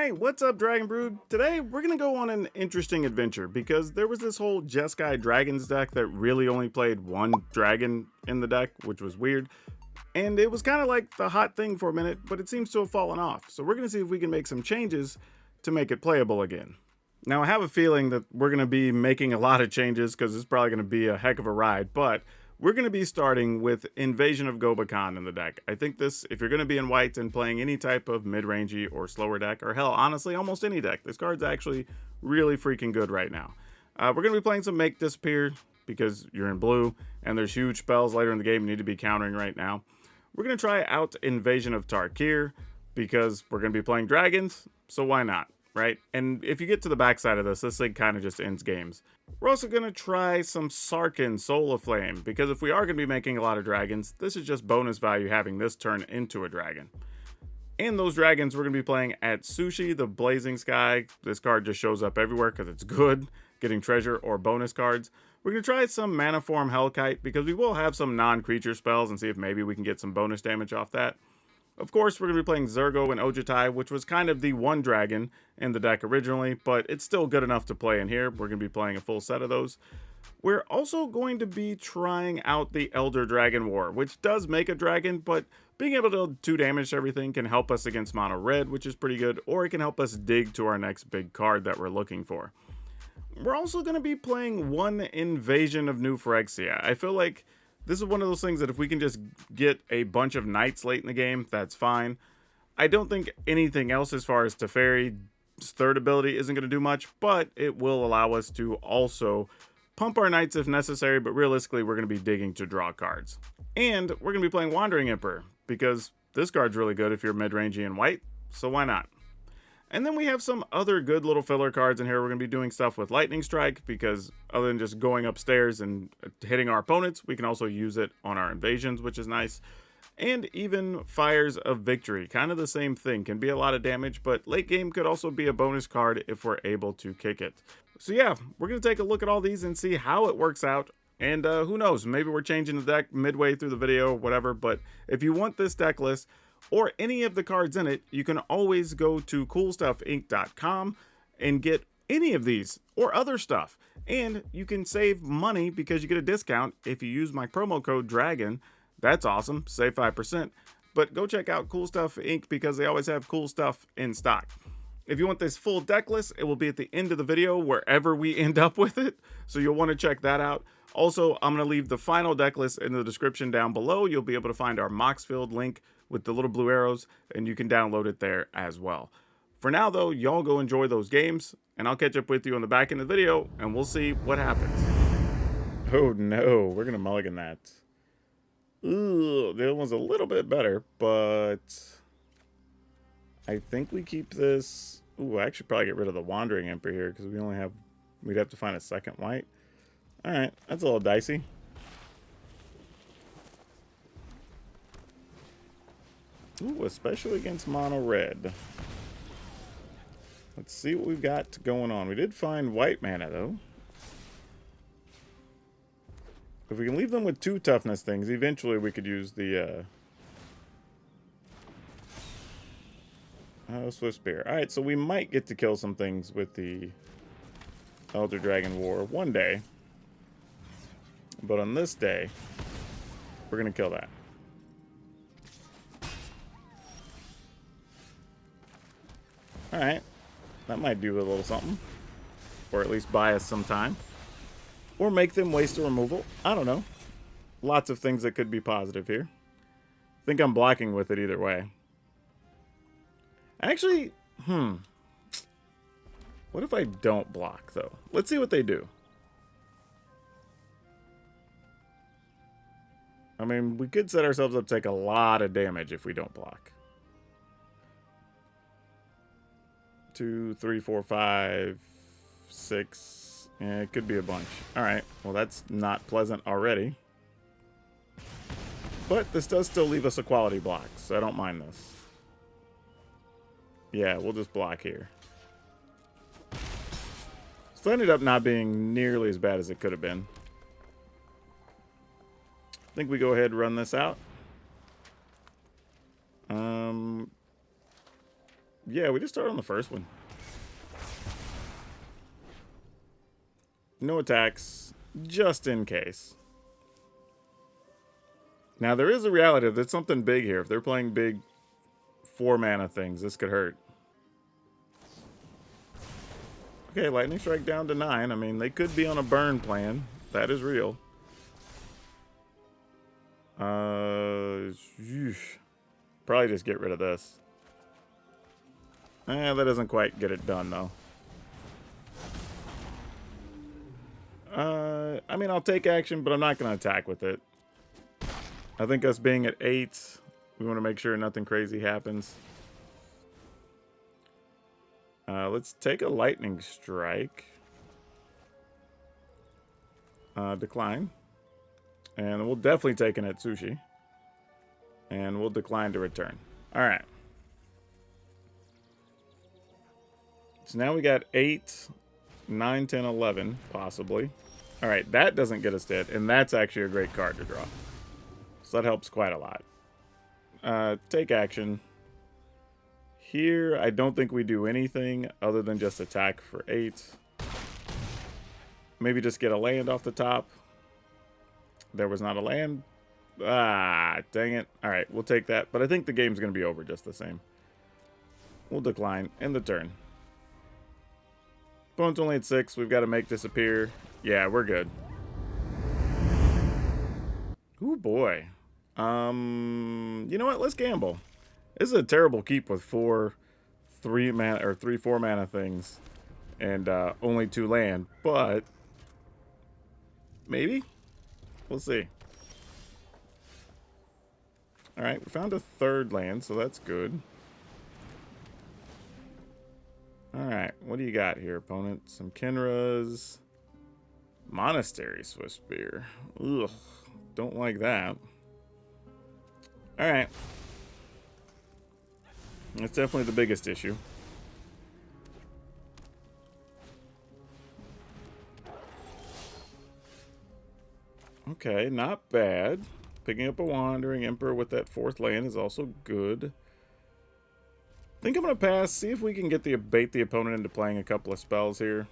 Hey, what's up, Dragon Brood? Today, we're gonna go on an interesting adventure because there was this whole Jeskai Dragons deck that really only played one dragon in the deck, which was weird. And it was kind of like the hot thing for a minute, but it seems to have fallen off. So we're gonna see if we can make some changes to make it playable again. Now, I have a feeling that we're gonna be making a lot of changes because it's probably gonna be a heck of a ride, but we're going to be starting with Invasion of Gobakhan in the deck. I think this, if you're going to be in white and playing any type of mid-rangey or slower deck, or hell, honestly, almost any deck, this card's actually really freaking good right now. We're going to be playing some Make Disappear because you're in blue, and there's huge spells later in the game you need to be countering right now. We're going to try out Invasion of Tarkir because we're going to be playing dragons, so why not? Right? And if you get to the backside of this thing kind of just ends games. We're also going to try some Sarkhan Soul of Flame, because if we are going to be making a lot of dragons, this is just bonus value having this turn into a dragon. And those dragons we're going to be playing at Sushi, the Blazing Sky. This card just shows up everywhere because it's good, getting treasure or bonus cards. We're going to try some Manaform Hellkite, because we will have some non-creature spells and see if maybe we can get some bonus damage off that. Of course, we're going to be playing Zergo and Ojutai, which was kind of the one dragon in the deck originally, but it's still good enough to play in here. We're going to be playing a full set of those. We're also going to be trying out the Elder Dragon War, which does make a dragon, but being able to do 2 damage to everything can help us against mono red, which is pretty good, or it can help us dig to our next big card that we're looking for. We're also going to be playing one Invasion of New Phyrexia. I feel like this is one of those things that if we can just get a bunch of knights late in the game, that's fine. I don't think anything else as far as Teferi's third ability isn't going to do much, but it will allow us to also pump our knights if necessary, but realistically we're going to be digging to draw cards. And we're going to be playing Wandering Emperor, because this card's really good if you're mid-rangey and white, so why not? And then we have some other good little filler cards in here. We're going to be doing stuff with Lightning Strike, because other than just going upstairs and hitting our opponents, we can also use it on our invasions, which is nice. And even Fires of Victory, kind of the same thing, can be a lot of damage, but late game could also be a bonus card if we're able to kick it. So yeah, we're going to take a look at all these and see how it works out. And who knows, maybe we're changing the deck midway through the video, whatever. But if you want this deck list, or any of the cards in it, you can always go to coolstuffinc.com and get any of these or other stuff. And you can save money because you get a discount if you use my promo code DRAGON. That's awesome, save 5%. But go check out Cool Stuff Inc. because they always have cool stuff in stock. If you want this full deck list, it will be at the end of the video wherever we end up with it. So you'll want to check that out. Also, I'm going to leave the final deck list in the description down below. You'll be able to find our Moxfield link with the little blue arrows, and you can download it there as well. For now, though, y'all go enjoy those games, and I'll catch up with you on the back end of the video, and we'll see what happens. Oh no, we're going to mulligan that. Ooh, the other one's a little bit better, but I think we keep this. Ooh, I actually probably get rid of the Wandering Emperor here, because we'd have to find a second white. Alright, that's a little dicey. Ooh, especially against mono red. Let's see what we've got going on. We did find white mana, though. If we can leave them with 2 toughness things, eventually we could use the Swift Spear. Alright, so we might get to kill some things with the Elder Dragon War one day. But on this day, we're going to kill that. Alright, that might do a little something. Or at least buy us some time. Or make them waste a removal. I don't know. Lots of things that could be positive here. I think I'm blocking with it either way. Actually, what if I don't block, though? Let's see what they do. I mean, we could set ourselves up to take a lot of damage if we don't block. 2, 3, 4, 5, 6. Yeah, it could be a bunch. Alright, well that's not pleasant already. But this does still leave us a quality block, so I don't mind this. Yeah, we'll just block here. So it ended up not being nearly as bad as it could have been. I think we go ahead and run this out. Yeah, we just started on the first one. No attacks, just in case. Now, there is a reality. There's something big here. If they're playing big 4-mana things, this could hurt. Okay, Lightning Strike down to 9. I mean, they could be on a burn plan. That is real. Probably just get rid of this. That doesn't quite get it done, though. I mean, I'll take action, but I'm not going to attack with it. I think us being at 8, we want to make sure nothing crazy happens. Let's take a Lightning Strike. Decline. And we'll definitely take an Atsushi. And we'll decline to return. Alright. So now we got 8, 9, 10, 11, possibly. Alright, that doesn't get us dead. And that's actually a great card to draw. So that helps quite a lot. Take action. Here, I don't think we do anything other than just attack for 8. Maybe just get a land off the top. There was not a land. Ah, dang it. Alright, we'll take that. But I think the game's going to be over just the same. We'll decline. End the turn. Opponent's only at 6. We've got to make disappear. Yeah, we're good. Ooh, boy. You know what? Let's gamble. This is a terrible keep with 4 3-mana or 3 4-mana things and only 2 land, but maybe we'll see. All right, we found a 3rd land, so that's good. All right, what do you got here, opponent? Some Kenras, Monastery Swiftspear. Ugh, don't like that. All right. That's definitely the biggest issue. Okay, not bad. Picking up a Wandering Emperor with that 4th land is also good. I think I'm going to pass, see if we can get bait the opponent into playing a couple of spells here.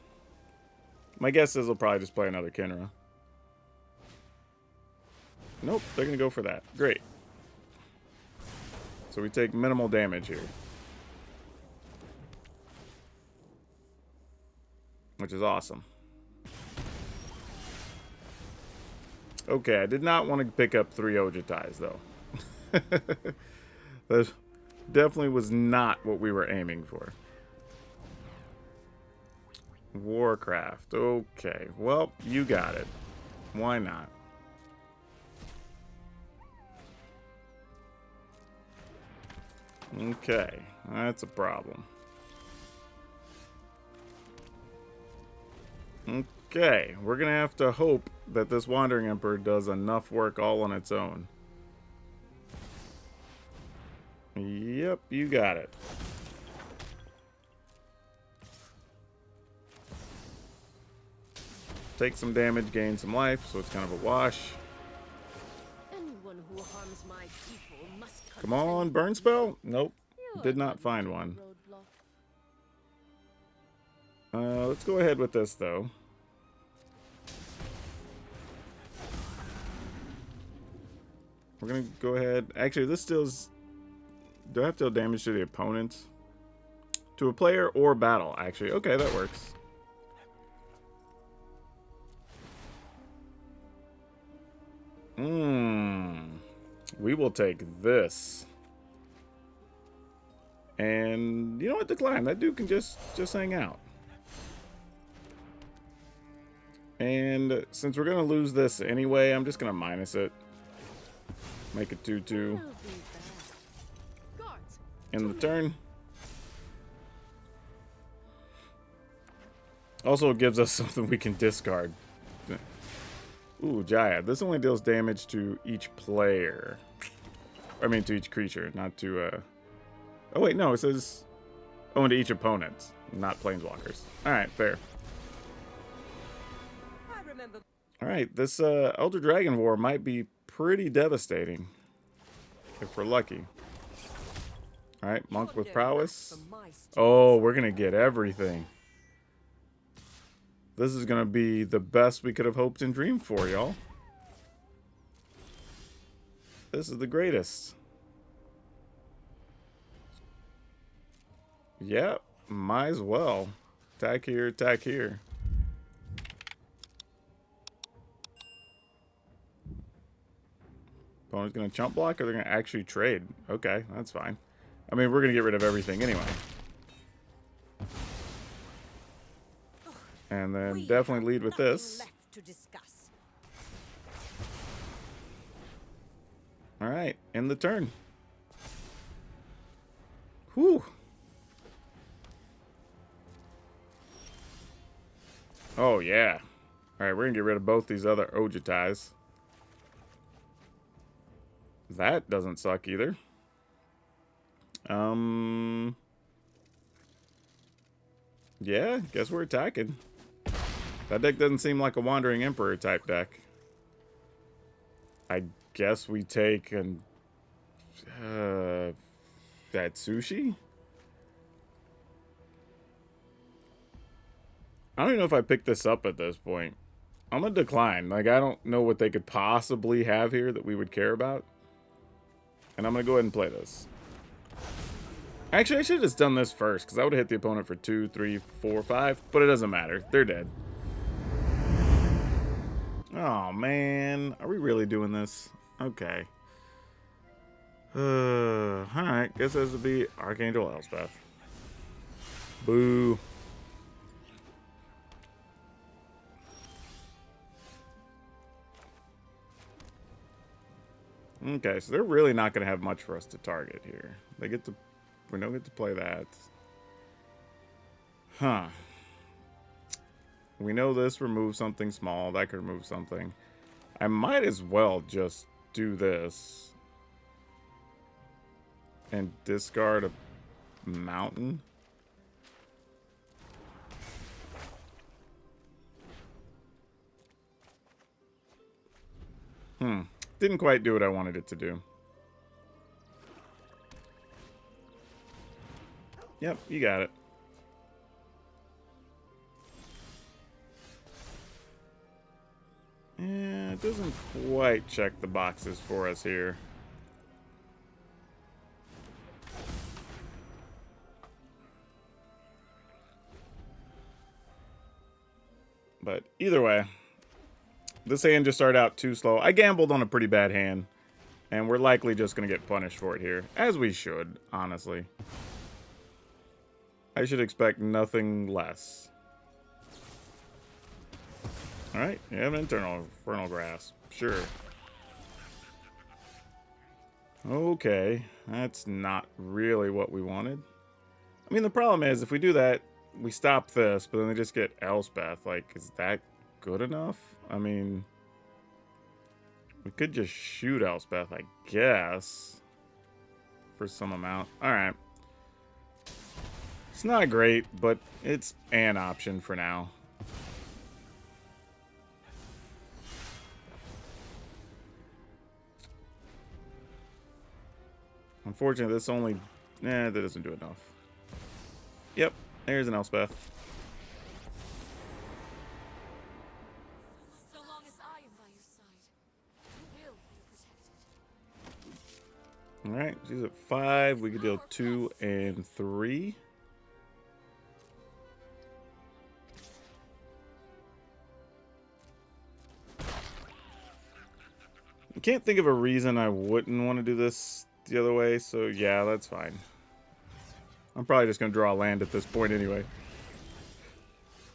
My guess is they'll probably just play another Kenra. Nope, they're going to go for that. Great. So we take minimal damage here. Which is awesome. Okay, I did not want to pick up 3 Ojitais, though. That definitely was not what we were aiming for. Warcraft. Okay, well, you got it. Why not? Okay, that's a problem. Okay, we're gonna have to hope that this Wandering Emperor does enough work all on its own. Yep, you got it. Take some damage, gain some life, so it's kind of a wash. Anyone who harms my people must Come on, burn spell? Nope, did not find one. Let's go ahead with this, though. We're going to go ahead. Actually, this deals... Do I have to deal damage to the opponent? To a player or battle, actually. Okay, that works. We will take this. And you know what? Decline. That dude can just hang out. And since we're going to lose this anyway, I'm just going to minus it. Make it 2-2. In the turn. Also, it gives us something we can discard. Ooh, Jaya. This only deals damage to each player. I mean, to each creature, not to... Oh, wait, no. It says... Oh, and to each opponent, not planeswalkers. Alright, fair. Alright, this Elder Dragon War might be pretty devastating. If we're lucky. Alright, Monk with Prowess. Oh, we're going to get everything. This is going to be the best we could have hoped and dreamed for, y'all. This is the greatest. Yep, might as well. Attack here, attack here. Opponent's going to chump block, or they're going to actually trade. Okay, that's fine. I mean, we're going to get rid of everything anyway. And then definitely lead with this. Alright, end the turn. Whew. Oh, yeah. Alright, we're going to get rid of both these other Ojitais. That doesn't suck either. Yeah, guess we're attacking. That deck doesn't seem like a Wandering Emperor type deck. I guess we take an that sushi? I don't even know if I picked this up at this point. I'm gonna decline. Like, I don't know what they could possibly have here that we would care about. And I'm gonna go ahead and play this. Actually, I should have just done this first, because I would have hit the opponent for 2, 3, 4, 5. But it doesn't matter. They're dead. Oh, man. Are we really doing this? Okay. Alright. Guess this would be Archangel Elspeth. Boo. Okay, so they're really not going to have much for us to target here. They get to... We don't get to play that. Huh. We know this removes something small. That could remove something. I might as well just do this. And discard a mountain. Didn't quite do what I wanted it to do. Yep, you got it. Yeah, it doesn't quite check the boxes for us here. But either way, this hand just started out too slow. I gambled on a pretty bad hand, and we're likely just going to get punished for it here. As we should, honestly. I should expect nothing less. Alright, you have an Infernal Grasp. Sure. Okay, that's not really what we wanted. I mean, the problem is, if we do that, we stop this, but then they just get Elspeth. Like, is that good enough? I mean, we could just shoot Elspeth, I guess, for some amount. Alright. It's not great, but it's an option for now. Unfortunately, this only... that doesn't do enough. Yep, there's an Elspeth. So long as I am by your side, you will be protected. Alright, she's at 5. We could deal 2 and 3. I can't think of a reason I wouldn't want to do this the other way, so yeah, that's fine. I'm probably just going to draw a land at this point anyway.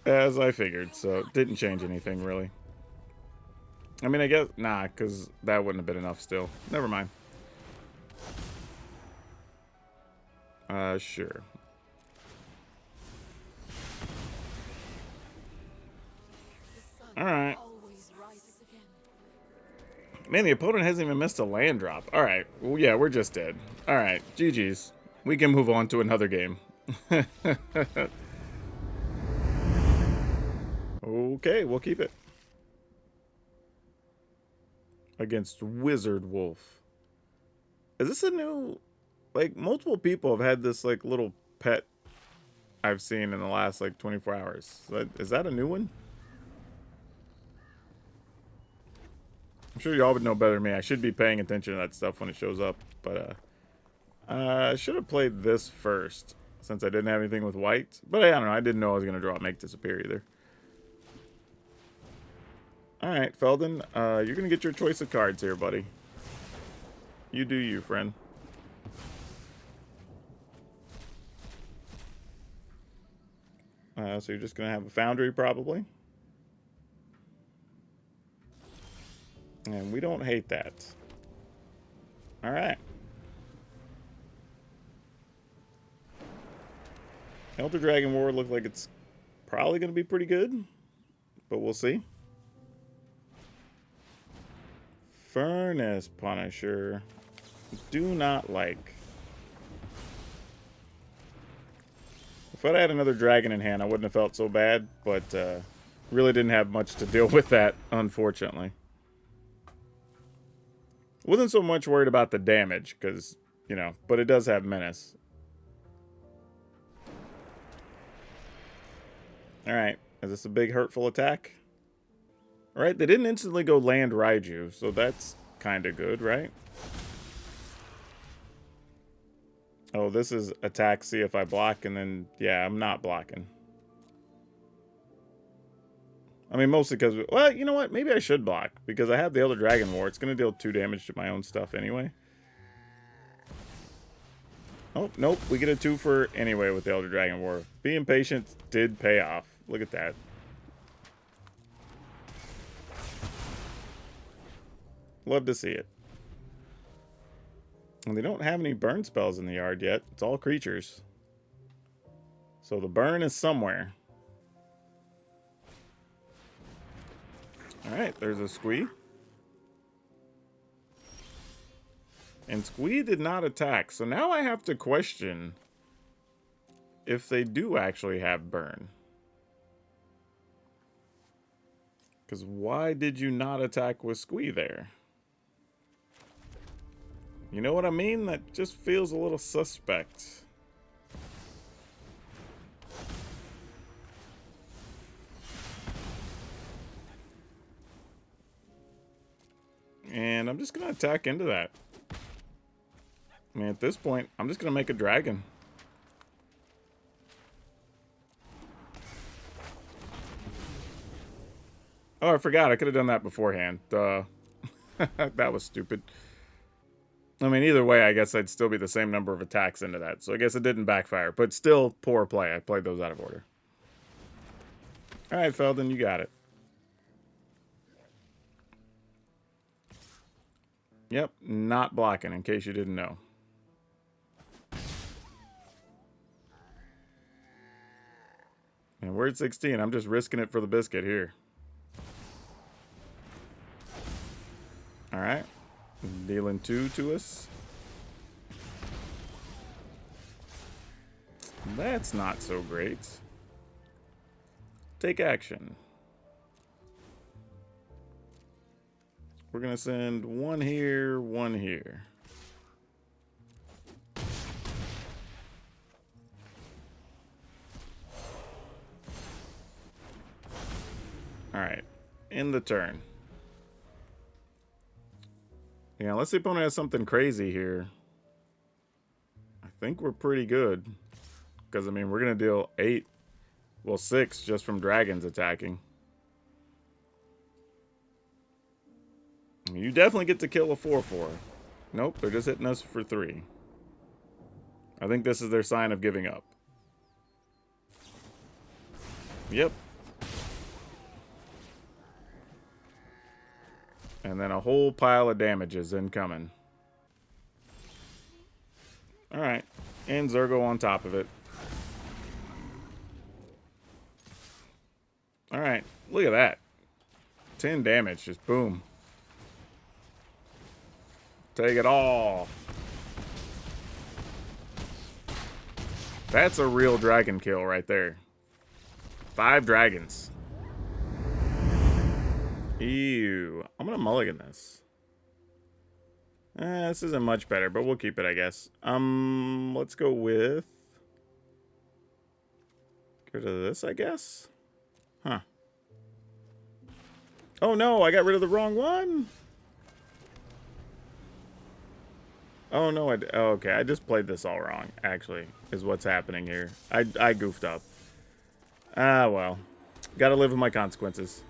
As I figured, so it didn't change anything, really. I mean, I guess... Nah, because that wouldn't have been enough still. Never mind. Sure. Alright. Man, the opponent hasn't even missed a land drop. Alright. Well, yeah, we're just dead. Alright. GG's. We can move on to another game. Okay, we'll keep it. Against Wizard Wolf. Is this a new... Like, multiple people have had this, like, little pet I've seen in the last, like, 24 hours. Is that a new one? I'm sure y'all would know better than me. I should be paying attention to that stuff when it shows up. But, I should have played this first, since I didn't have anything with white. But, I don't know. I didn't know I was going to draw Make Disappear either. Alright, Felden. You're going to get your choice of cards here, buddy. You do you, friend. So you're just going to have a Foundry, probably. And we don't hate that. Alright. Elder Dragon War looks like it's probably going to be pretty good. But we'll see. Furnace Punisher. Do not like. If I'd had another dragon in hand, I wouldn't have felt so bad. But really didn't have much to deal with that, unfortunately. Wasn't so much worried about the damage, because, you know, but it does have menace. Alright, is this a big hurtful attack? Alright, they didn't instantly go land Raiju, so that's kind of good, right? Oh, this is attack, see if I block, and then, yeah, I'm not blocking. I mean, mostly because, well, you know what? Maybe I should block, because I have the Elder Dragon War. It's going to deal 2 damage to my own stuff anyway. Oh, nope. We get a 2 for anyway with the Elder Dragon War. Being patient did pay off. Look at that. Love to see it. And they don't have any burn spells in the yard yet. It's all creatures. So the burn is somewhere. Alright, there's a Squee. And Squee did not attack. So now I have to question if they do actually have burn. Because why did you not attack with Squee there? You know what I mean? That just feels a little suspect. And I'm just going to attack into that. I mean, at this point, I'm just going to make a dragon. Oh, I forgot. I could have done that beforehand. That was stupid. I mean, either way, I guess I'd still be the same number of attacks into that. So I guess it didn't backfire. But still, poor play. I played those out of order. Alright, Felden, you got it. Yep, not blocking, in case you didn't know. And we're at 16. I'm just risking it for the biscuit here. Alright. Dealing 2 to us. That's not so great. Take action. We're going to send 1 here, 1 here. Alright. End the turn. Yeah, unless the opponent has something crazy here. I think we're pretty good. Because, I mean, we're going to deal 8. Well, 6 just from dragons attacking. You definitely get to kill a 4/4. Nope, they're just hitting us for 3. I think this is their sign of giving up. Yep. And then a whole pile of damages incoming. Alright. And Zergo on top of it. Alright. Look at that. 10 damage. Just boom. Take it all. That's a real dragon kill right there. 5 dragons. Ew. I'm going to mulligan this. This isn't much better, but we'll keep it, I guess. Let's go with... Get rid of this, I guess? Huh. Oh no, I got rid of the wrong one! Oh no, oh, okay, I just played this all wrong, actually, is what's happening here. I goofed up. Ah, well. Gotta live with my consequences.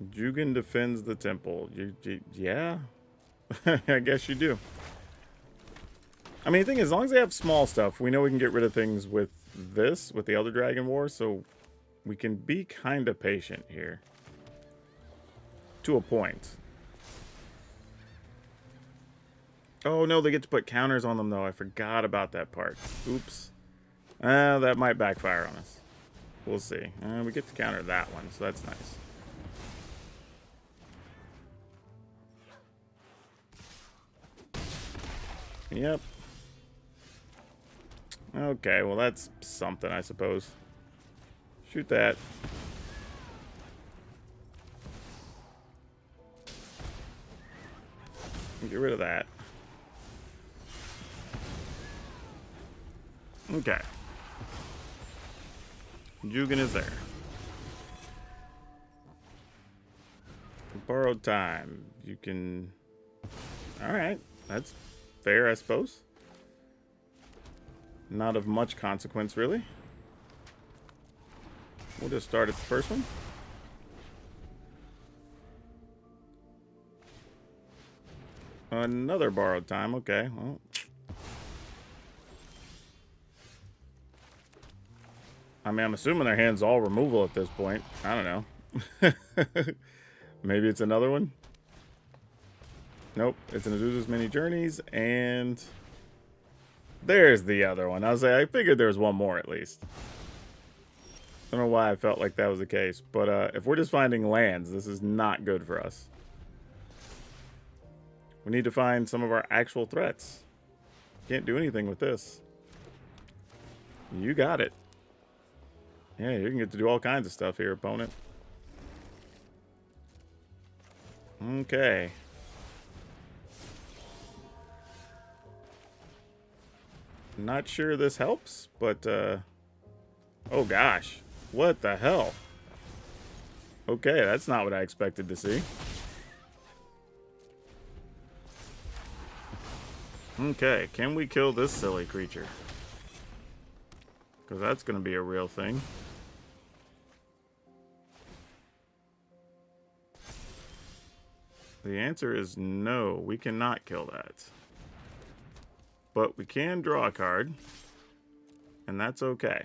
Jugan defends the temple. Yeah? I guess you do. I mean, the thing is, as long as they have small stuff, we know we can get rid of things with this, with the Elder Dragon War, so we can be kind of patient here. To a point. Oh, no, they get to put counters on them, though. I forgot about that part. Oops. That might backfire on us. We'll see. We get to counter that one, so that's nice. Yep. Okay, well that's something, I suppose. Shoot that. Get rid of that. Okay. Jugan is there. Borrowed time. You can... Alright, that's fair, I suppose. Not of much consequence, really. We'll just start at the first one. Another borrowed time. Okay, well. I mean, I'm assuming their hand's all removal at this point. I don't know. Maybe it's another one? Nope. It's an Azusa's Many Journeys, and... There's the other one. I figured there was one more at least. I don't know why I felt like that was the case, but if we're just finding lands, this is not good for us. We need to find some of our actual threats. Can't do anything with this. You got it. Yeah, you can get to do all kinds of stuff here, opponent. Okay. Not sure this helps, but, oh gosh. What the hell? Okay, that's not what I expected to see. Okay, can we kill this silly creature? Because that's going to be a real thing. The answer is no, we cannot kill that. But we can draw a card, and that's okay.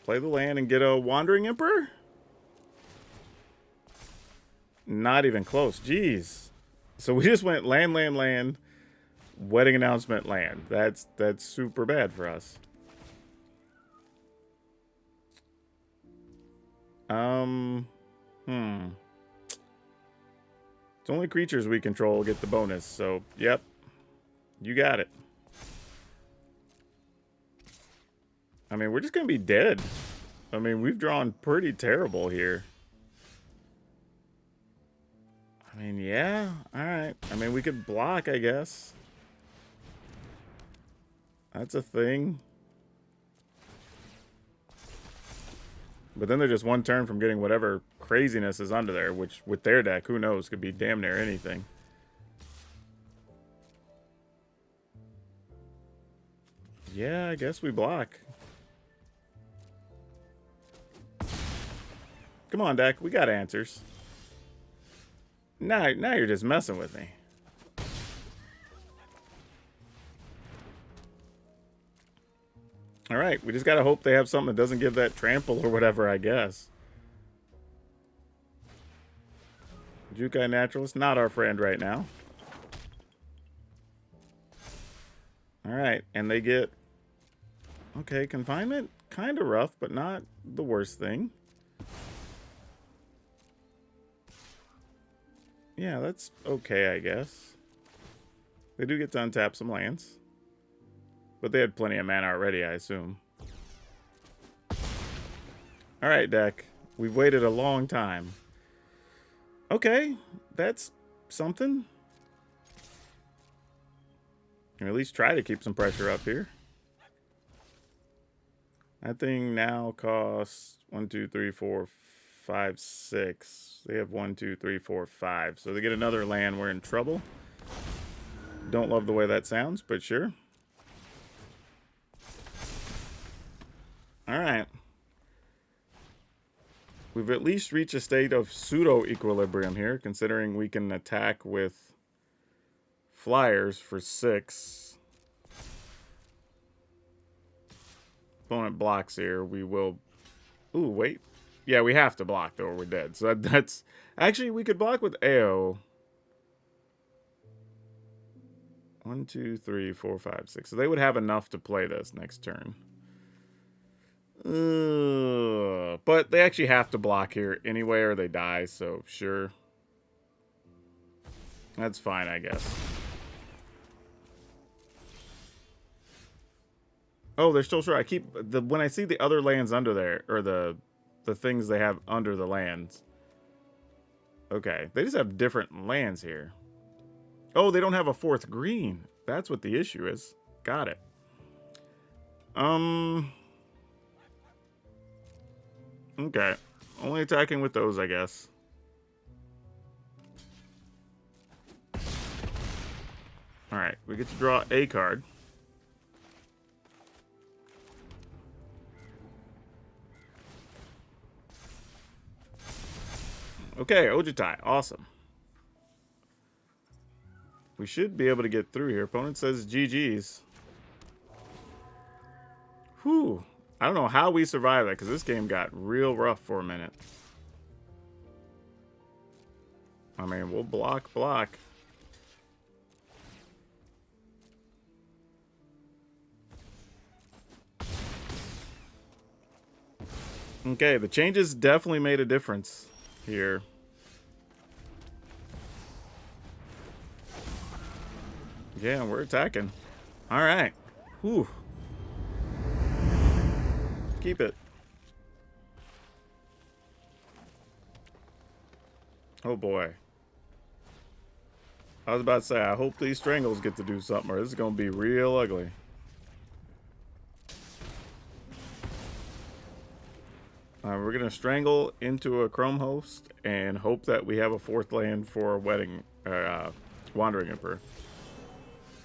Play the land and get a Wandering Emperor? Not even close. Jeez. So we just went land, land, land, wedding announcement, land. That's super bad for us. It's only creatures we control get the bonus, so yep. You got it. I mean, we're just gonna be dead. I mean, we've drawn pretty terrible here. I mean, yeah, alright. I mean, we could block, I guess. That's a thing. But then they're just one turn from getting whatever craziness is under there, which with their deck, who knows, could be damn near anything. Yeah, I guess we block. Come on, deck, we got answers. Now you're just messing with me. Alright, we just gotta hope they have something that doesn't give that trample or whatever, I guess. Jeskai Naturalist, not our friend right now. Alright, and they get... Okay, confinement? Kinda rough, but not the worst thing. Yeah, that's okay, I guess. They do get to untap some lands. But they had plenty of mana already, I assume. Alright, deck. We've waited a long time. Okay, that's something. Or at least try to keep some pressure up here. That thing now costs 1, 2, 3, 4, 5, 6. They have 1, 2, 3, 4, 5. So they get another land, we're in trouble. Don't love the way that sounds, but sure. Alright. We've at least reached a state of pseudo-equilibrium here, considering we can attack with flyers for 6. Opponent blocks here. We will... Ooh, wait. Yeah, we have to block, though, or we're dead. So that's... Actually, we could block with AO. 1, 2, 3, 4, 5, 6. So they would have enough to play this next turn. But they actually have to block here anyway, or they die, so sure. That's fine, I guess. Oh, they're still short. I keep when I see the other lands under there, or the things they have under the lands. Okay, they just have different lands here. Oh, they don't have a 4th green. That's what the issue is. Got it. Okay. Only attacking with those, I guess. Alright, we get to draw a card. Okay, Ojitai. Awesome. We should be able to get through here. Opponent says GG's. Whew. I don't know how we survived that, because this game got real rough for a minute. I mean, we'll block. Okay, the changes definitely made a difference here. Yeah, we're attacking. All right. Whew. Keep it. Oh boy. I was about to say, I hope these strangles get to do something, or this is going to be real ugly. We're going to strangle into a Chrome Host and hope that we have a 4th land for Wandering Emperor.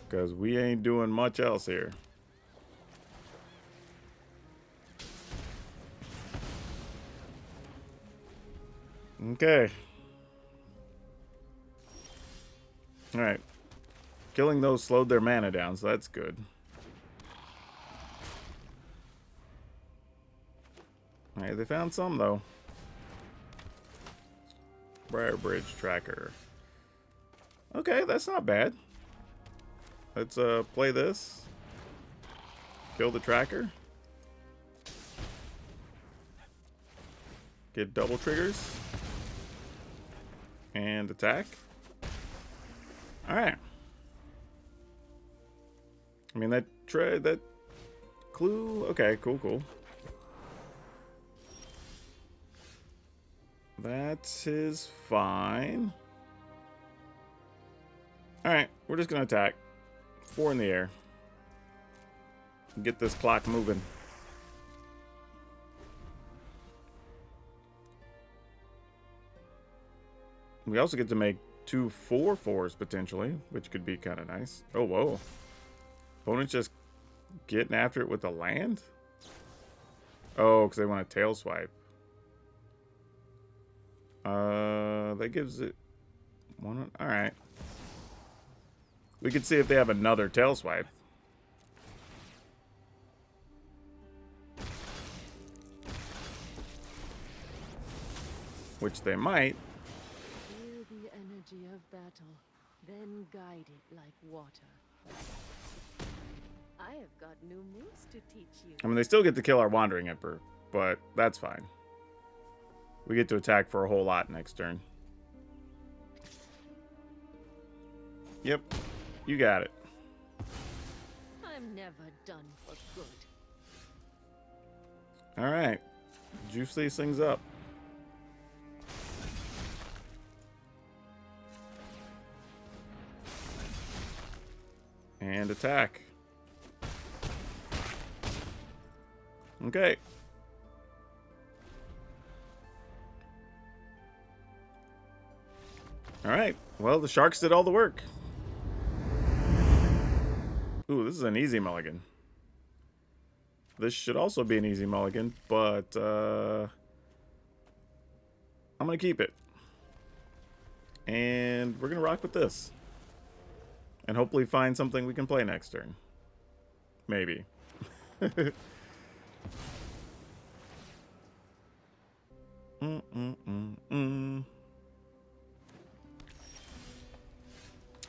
Because we ain't doing much else here. Okay. Alright. Killing those slowed their mana down, so that's good. Alright, they found some, though. Briar Bridge Tracker. Okay, that's not bad. Let's play this. Kill the tracker. Get double triggers. And attack. Alright. I mean, that clue. Okay, cool. That is fine. Alright, we're just gonna attack. 4 in the air. Get this clock moving. We also get to make 2 4/4s potentially, which could be kind of nice. Oh, whoa. Opponent's just getting after it with the land? Oh, because they want a tail swipe. That gives it one. Alright. We can see if they have another tail swipe. Which they might. Feel the energy of battle, then guide it like water. I have got new moves to teach you. I mean, they still get to kill our Wandering Emperor, but that's fine. We get to attack for a whole lot next turn. Yep, you got it. I'm never done for good. All right. Juice these things up. And attack. Okay. All right. Well, the sharks did all the work. Ooh, this is an easy mulligan. This should also be an easy mulligan, but I'm going to keep it. And we're going to rock with this. And hopefully find something we can play next turn. Maybe.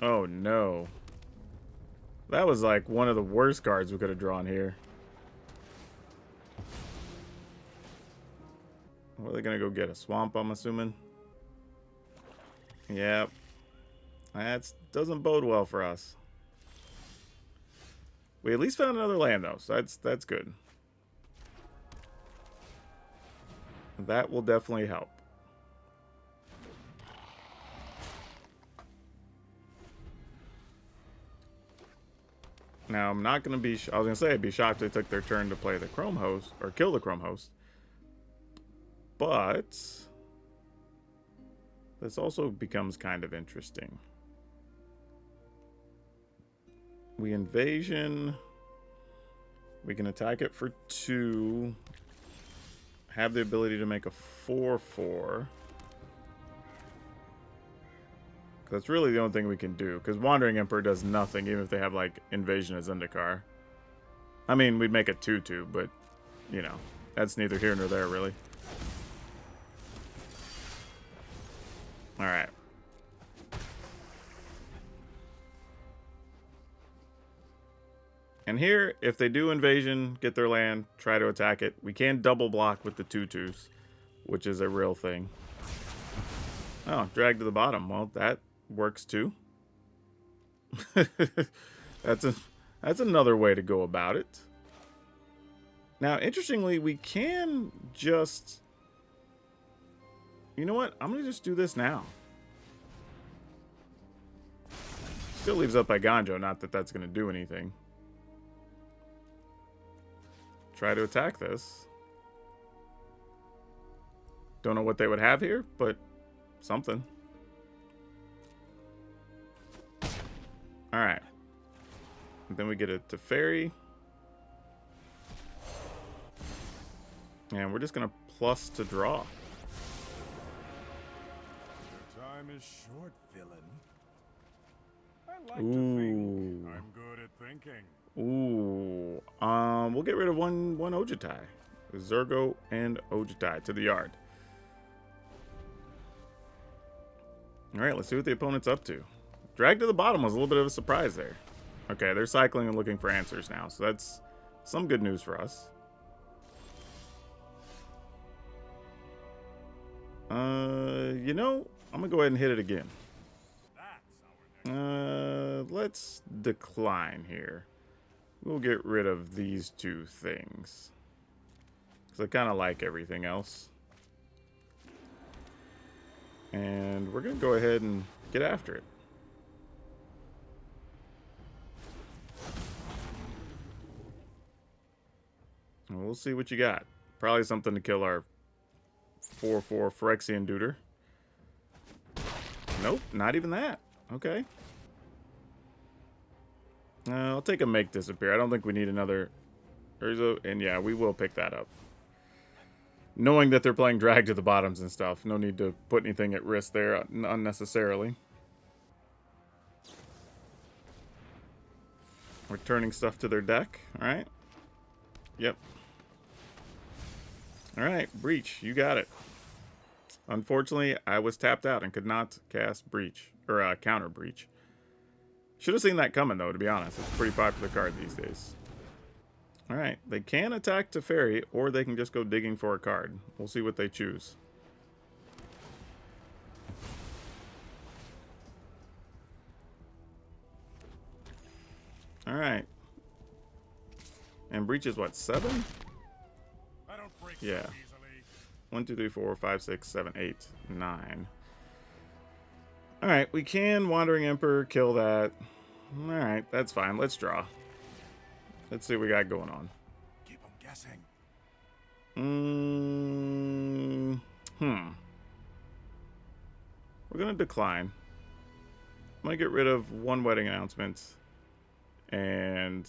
Oh no. That was like one of the worst cards we could have drawn here. What are they gonna go get? A swamp, I'm assuming? Yep. That doesn't bode well for us. We at least found another land though, so that's good. That will definitely help. Now, I'm not going to be... I was going to say I'd be shocked if they took their turn to play the Chrome Host, or kill the Chrome Host. But... this also becomes kind of interesting. We invasion. We can attack it for 2. Have the ability to make a 4/4. That's really the only thing we can do, because Wandering Emperor does nothing, even if they have, like, Invasion as Zendikar. I mean, we'd make a 2/2, but, you know, that's neither here nor there, really. Alright. And here, if they do Invasion, get their land, try to attack it, we can double block with the 2/2s, which is a real thing. Oh, drag to the bottom. Well, that works too. That's another way to go about it. Now, interestingly, we can just... You know what? I'm going to just do this now. Still leaves up by Ganjo, not that that's going to do anything. Try to attack this. Don't know what they would have here, but something. Alright. Then we get a Teferi. And we're just going to plus to draw. Your time is short, villain. I like Ooh. to think I'm good at thinking. Ooh. We'll get rid of one Ojutai. Zurgo and Ojutai to the yard. Alright, let's see what the opponent's up to. Drag to the bottom was a little bit of a surprise there. Okay, they're cycling and looking for answers now, so that's some good news for us. You know, I'm gonna go ahead and hit it again. Let's decline here. We'll get rid of these 2 things. Because I kind of like everything else. And we're going to go ahead and get after it. And we'll see what you got. Probably something to kill our 4/4 Phyrexian Duder. Nope, not even that. Okay. I'll take a Make Disappear. I don't think we need another Urza, and yeah, we will pick that up. Knowing that they're playing drag to the bottoms and stuff, no need to put anything at risk there unnecessarily. Returning stuff to their deck, alright? Yep. Alright, Breach, you got it. Unfortunately, I was tapped out and could not cast Breach, or counter Breach. Should have seen that coming, though, to be honest. It's a pretty popular card these days. Alright, they can attack Teferi, or they can just go digging for a card. We'll see what they choose. Alright. And breach is what, 7? I don't break so Yeah. easily. 1, 2, 3, 4, 5, 6, 7, 8, 9. Alright, we can Wandering Emperor, kill that. Alright, that's fine. Let's draw. Let's see what we got going on. Keep them guessing. We're going to decline. I'm going to get rid of one wedding announcement. And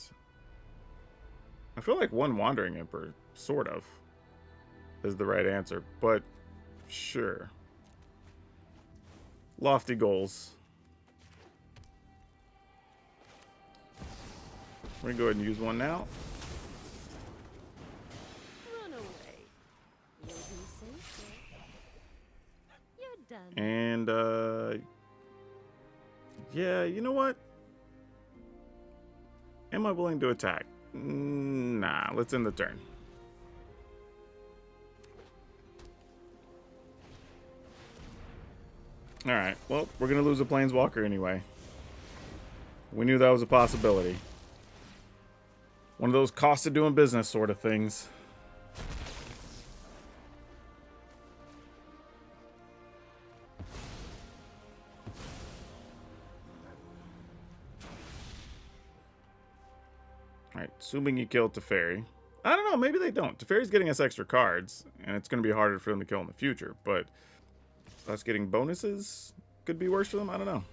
I feel like one Wandering Emperor, sort of, is the right answer. But sure. Lofty goals. We're going to go ahead and use one now. Run away. You'll be safer. You're done. And, yeah, you know what? Am I willing to attack? Nah, let's end the turn. Alright, well, we're going to lose a Planeswalker anyway. We knew that was a possibility. One of those cost of doing business sort of things. Alright, assuming you kill Teferi. I don't know, maybe they don't. Teferi's getting us extra cards, and it's going to be harder for them to kill in the future, but us getting bonuses could be worse for them? I don't know.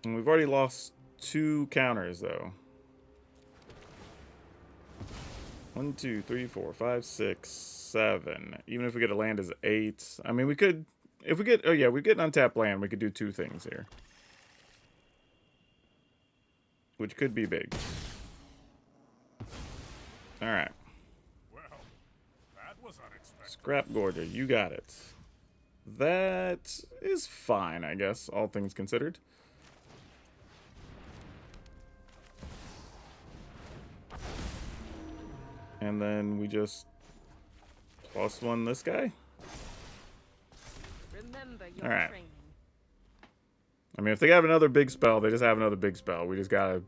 And we've already lost 2 counters, though. 1, 2, 3, 4, 5, 6, 7. Even if we get a land as 8. I mean, we could... If we get... Oh, yeah, we get an untapped land. We could do 2 things here. Which could be big. Alright. Well, that was unexpected. Scrap Gorger, you got it. That is fine, I guess, all things considered. And then we just +1 this guy. Remember your All right. training. I mean, if they have another big spell, they just have another big spell. We just gotta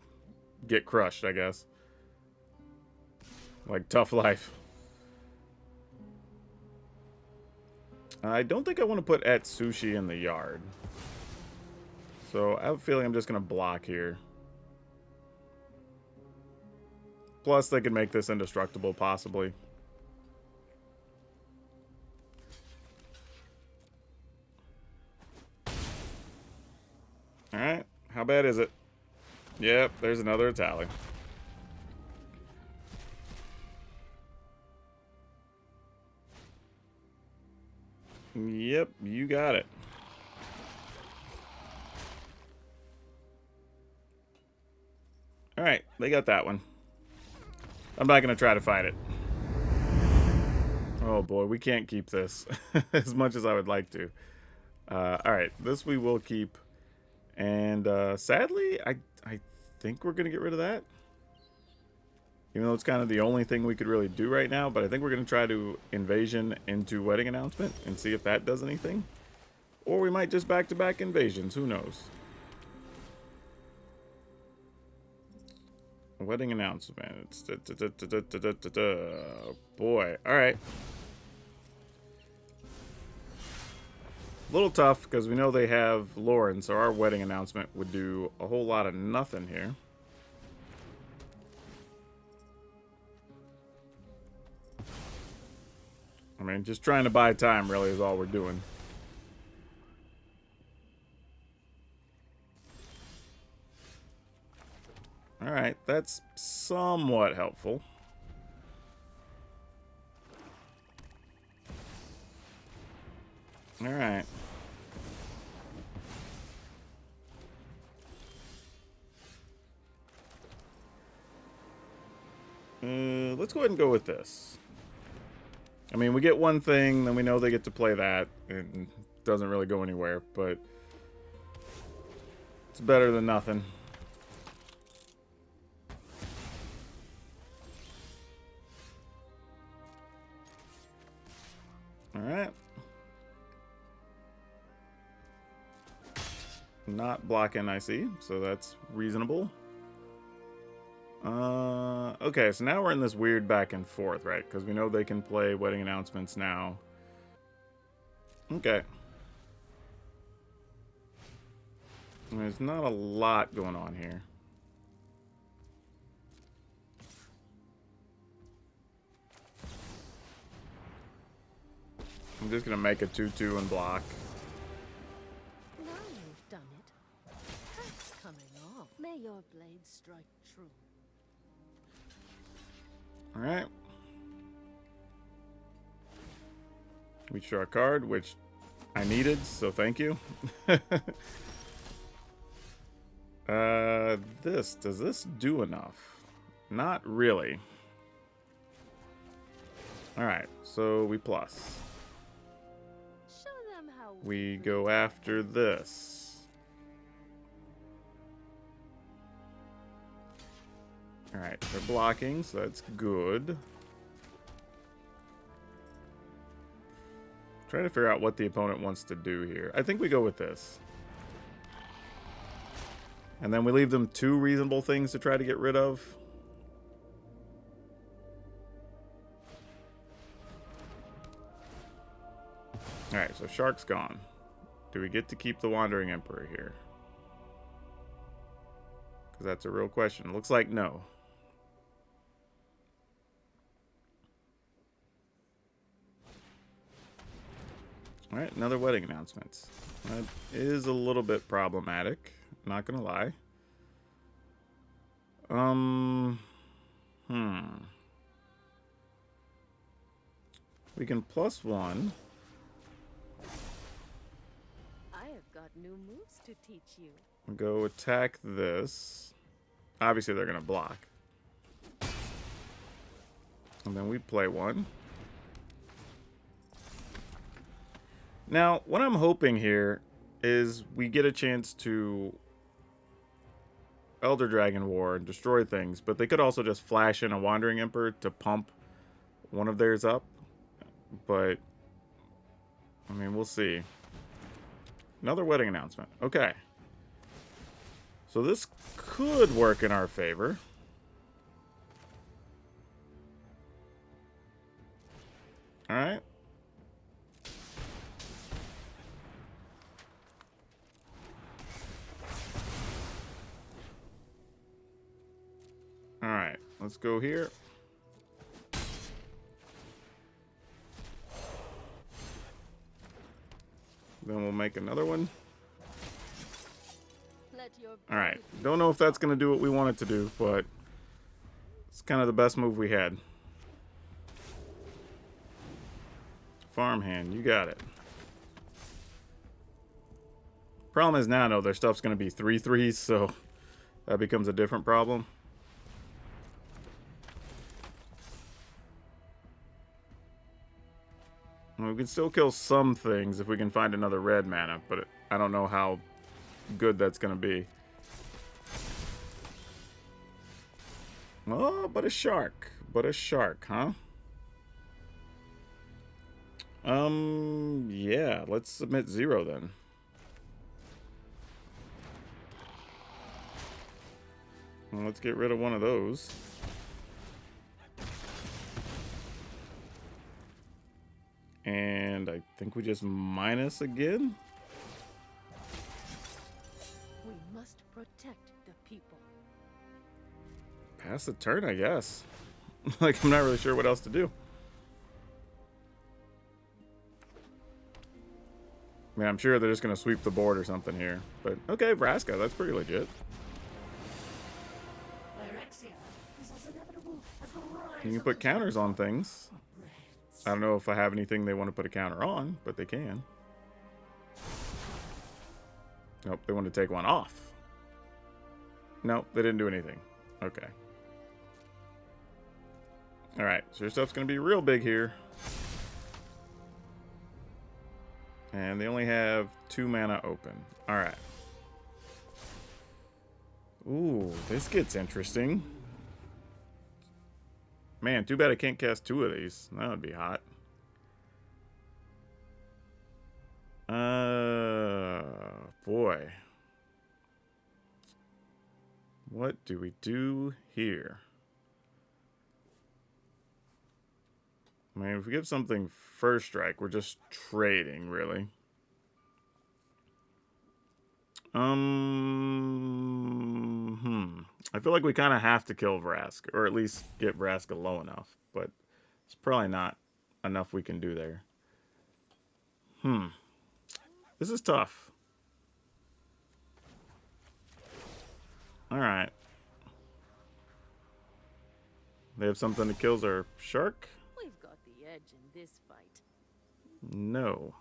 get crushed, I guess. Like, tough life. I don't think I want to put Atsushi in the yard. So, I have a feeling I'm just gonna block here. Plus, they can make this indestructible, possibly. Alright, how bad is it? Yep, there's another tally. Yep, you got it. Alright, they got that one. I'm not going to try to fight it. Oh boy, we can't keep this as much as I would like to. Alright, this we will keep. And sadly, I think we're going to get rid of that. Even though it's kind of the only thing we could really do right now. But I think we're going to try to Invasion into Wedding Announcement and see if that does anything. Or we might just back-to-back invasions. Who knows? Wedding Announcement. Boy. Alright. A little tough because we know they have Lauren, so our Wedding Announcement would do a whole lot of nothing here. I mean, just trying to buy time really is all we're doing. Alright, that's somewhat helpful. Alright. Let's go ahead and go with this. I mean, we get one thing, then we know they get to play that. It doesn't really go anywhere, but it's better than nothing. Alright. Not blocking, I see, so that's reasonable. Okay, so now we're in this weird back and forth, right? Because we know they can play Wedding Announcements now. Okay. There's not a lot going on here. I'm just going to make a 2/2 and block. Now you've done it. That's coming off. May your blade strike true. Alright. We draw a card, which I needed, so thank you. Does this do enough? Not really. Alright, so we plus. Show them how We go after this. Alright, they're blocking, so that's good. Trying to figure out what the opponent wants to do here. I think we go with this. And then we leave them 2 reasonable things to try to get rid of. Alright, so Shark's gone. Do we get to keep the Wandering Emperor here? Because that's a real question. Looks like no. Alright, another Wedding Announcements. That is a little bit problematic. Not gonna lie. We can +1. I have got new moves to teach you. Go attack this. Obviously, they're gonna block. And then we play 1. Now, what I'm hoping here is we get a chance to Elder Dragon War and destroy things, but they could also just flash in a Wandering Emperor to pump one of theirs up. But, I mean, we'll see. Another Wedding Announcement. Okay. So this could work in our favor. Alright. Alright, let's go here. Then we'll make another one. Alright, don't know if that's going to do what we want it to do, but it's kind of the best move we had. Farmhand, you got it. Problem is now, though, their stuff's going to be 3/3s, so that becomes a different problem. Well, we can still kill some things if we can find another red mana, but I don't know how good that's going to be. Oh, but a shark. But a shark, huh? Yeah, let's submit 0 then. Well, let's get rid of one of those. And I think we just minus again. We must protect the people. Pass the turn, I guess. Like, I'm not really sure what else to do. I mean, I'm sure they're just going to sweep the board or something here. But, okay, Vraska, that's pretty legit. You can put counters on things. I don't know if I have anything they want to put a counter on, but they can. Nope, they want to take one off. Nope, they didn't do anything. Okay. Alright, so your stuff's going to be real big here. And they only have 2 mana open. Alright. Ooh, this gets interesting. Man, too bad I can't cast 2 of these. That would be hot. Boy. what do we do here? I mean, if we give something first strike, we're just trading, really. I feel like we kind of have to kill Vraska, or at least get Vraska low enough, but it's probably not enough we can do there. This is tough. Alright. They have something that kills our shark? We've got the edge in this fight. No.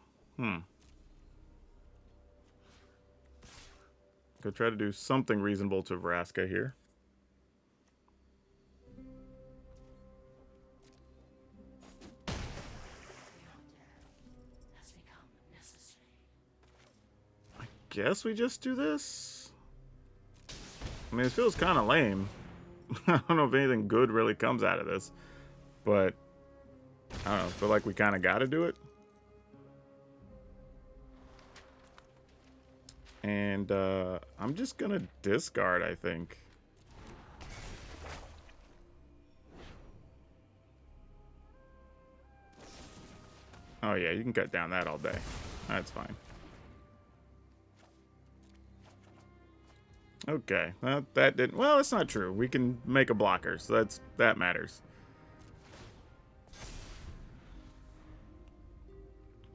Go try to do something reasonable to Vraska here. I guess we just do this? I mean, it feels kind of lame. I don't know if anything good really comes out of this. But, I don't know, I feel like we kind of got to do it. And I'm just going to discard, I think. Oh, yeah, you can cut down that all day. That's fine. Okay, well, that didn't... Well, that's not true. We can make a blocker, so that matters.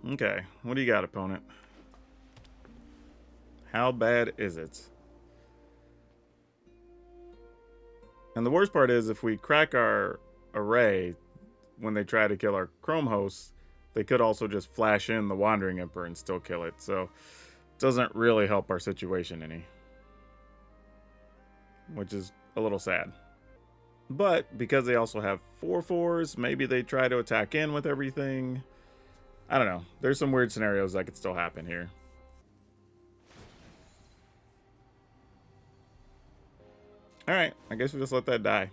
Okay, what do you got, opponent? How bad is it? And the worst part is if we crack our array when they try to kill our Chrome hosts, they could also just flash in the Wandering Emperor and still kill it. So it doesn't really help our situation any. Which is a little sad. But because they also have 4/4s, maybe they try to attack in with everything. I don't know. There's some weird scenarios that could still happen here. Alright, I guess we just let that die.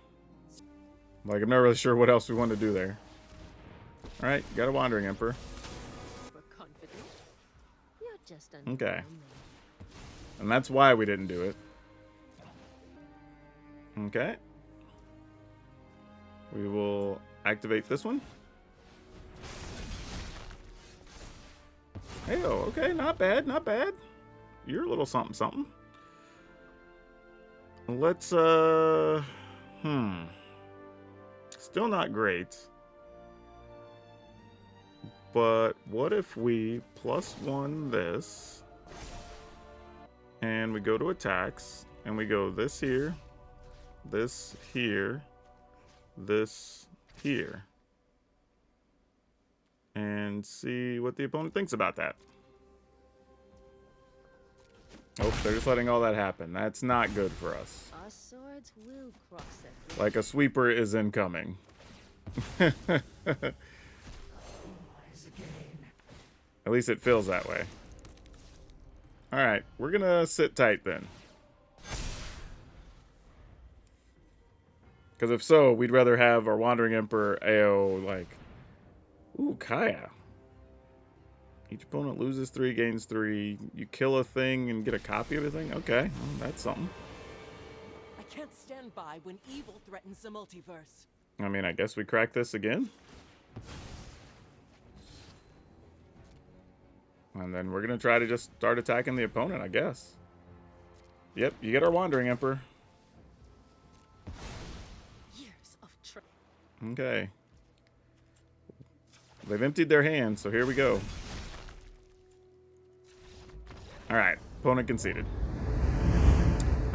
Like, I'm not really sure what else we want to do there. Alright, got a Wandering Emperor. Okay. And that's why we didn't do it. Okay. We will activate this one. Hey, okay, not bad, not bad. You're a little something, something. Let's, still not great. But what if we +1 this, and we go to attacks, and we go this here, this here, this here, and see what the opponent thinks about that. Oh, they're just letting all that happen. That's not good for us. Our swords will cross it. Like a sweeper is incoming. At least it feels that way. Alright, we're gonna sit tight then. Because if so, we'd rather have our Wandering Emperor AO like... Ooh, Kaya. Each opponent loses 3, gains 3. You kill a thing and get a copy of a thing? Okay, well, that's something. I can't stand by when evil threatens the multiverse. I mean, I guess we crack this again. And then we're going to try to just start attacking the opponent, I guess. Yep, you get our Wandering Emperor. Years of Okay. They've emptied their hand, so here we go. Alright, opponent conceded.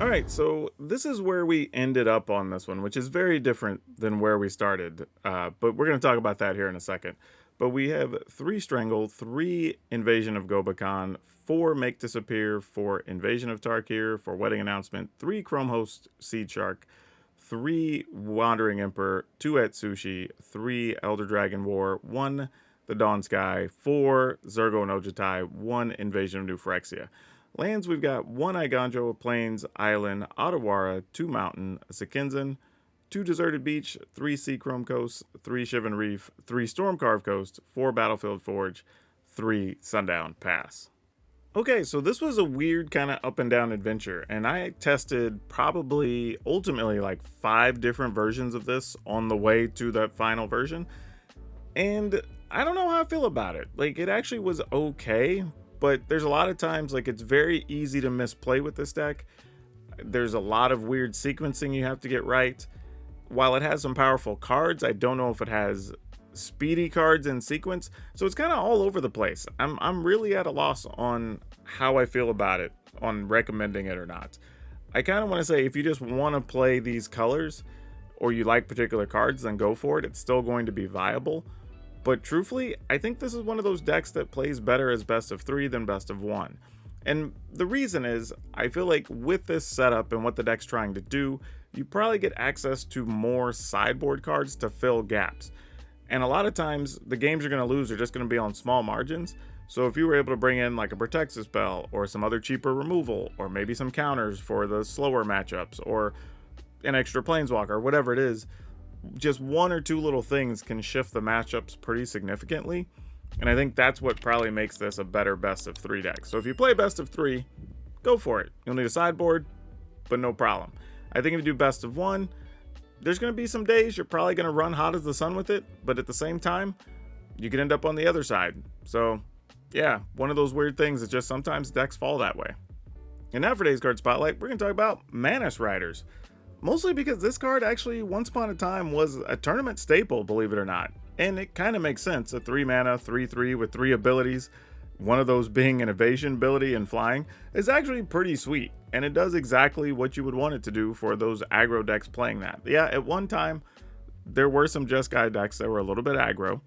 Alright, so this is where we ended up on this one, which is very different than where we started. But we're going to talk about that here in a second. But we have 3 Strangle, 3 Invasion of Gobakhan, 4 Make Disappear, 4 Invasion of Tarkir, 4 Wedding Announcement, 3 Chrome Host Seed Shark, 3 Wandering Emperor, 2 Atsushi, 3 Elder Dragon War, 1 The Dawn Sky, 4 Zergo no Jitai, 1 Invasion of New Phyrexia. Lands, we've got 1 Iganjo, a Plains, Island, Otawara, 2 Mountain, a Sekinzan, 2 Deserted Beach, 3 Sea Chrome Coast, 3 Shivan Reef, 3 Stormcarved Coast, 4 Battlefield Forge, 3 Sundown Pass. Okay, so this was a weird kind of up and down adventure, and I tested probably ultimately like 5 different versions of this on the way to that final version. And I don't know how I feel about it. Like, it actually was okay, but there's a lot of times like it's very easy to misplay with this deck. There's a lot of weird sequencing you have to get right. While it has some powerful cards, I don't know if it has speedy cards in sequence, so it's kind of all over the place. I'm really at a loss on how I feel about it, on recommending it or not. I kind of want to say if you just want to play these colors or you like particular cards, then go for it. It's still going to be viable. But truthfully, I think this is one of those decks that plays better as best of 3 than best of 1. And the reason is, I feel like with this setup and what the deck's trying to do, you probably get access to more sideboard cards to fill gaps. And a lot of times, the games you're going to lose are just going to be on small margins. So if you were able to bring in like a Protective Spell, or some other cheaper removal, or maybe some counters for the slower matchups, or an extra Planeswalker, or whatever it is, just 1 or 2 little things can shift the matchups pretty significantly. And I think that's what probably makes this a better best of 3 deck. So if you play best of 3, go for it. You'll need a sideboard, but no problem. I think if you do best of 1, there's going to be some days you're probably going to run hot as the sun with it, but at the same time, you could end up on the other side. So yeah, one of those weird things is just sometimes decks fall that way. And now for today's card spotlight, we're going to talk about Manus Riders. Mostly because this card actually once upon a time was a tournament staple, believe it or not. And it kind of makes sense. A 3 mana, 3/3 with 3 abilities, one of those being an evasion ability and flying, is actually pretty sweet. And it does exactly what you would want it to do for those aggro decks playing that. Yeah, at one time, there were some Jeskai decks that were a little bit aggro.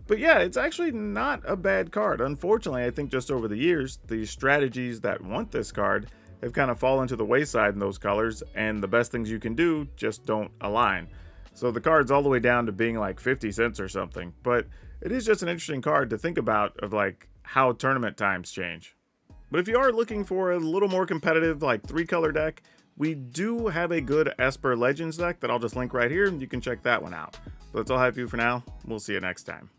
But yeah, it's actually not a bad card. Unfortunately, I think just over the years, the strategies that want this card have kind of fallen to the wayside in those colors, and the best things you can do just don't align. So the card's all the way down to being like 50 cents or something, but it is just an interesting card to think about of like how tournament times change. But if you are looking for a little more competitive like 3-color deck, we do have a good Esper Legends deck that I'll just link right here, and you can check that one out. But that's all I have for you for now. We'll see you next time.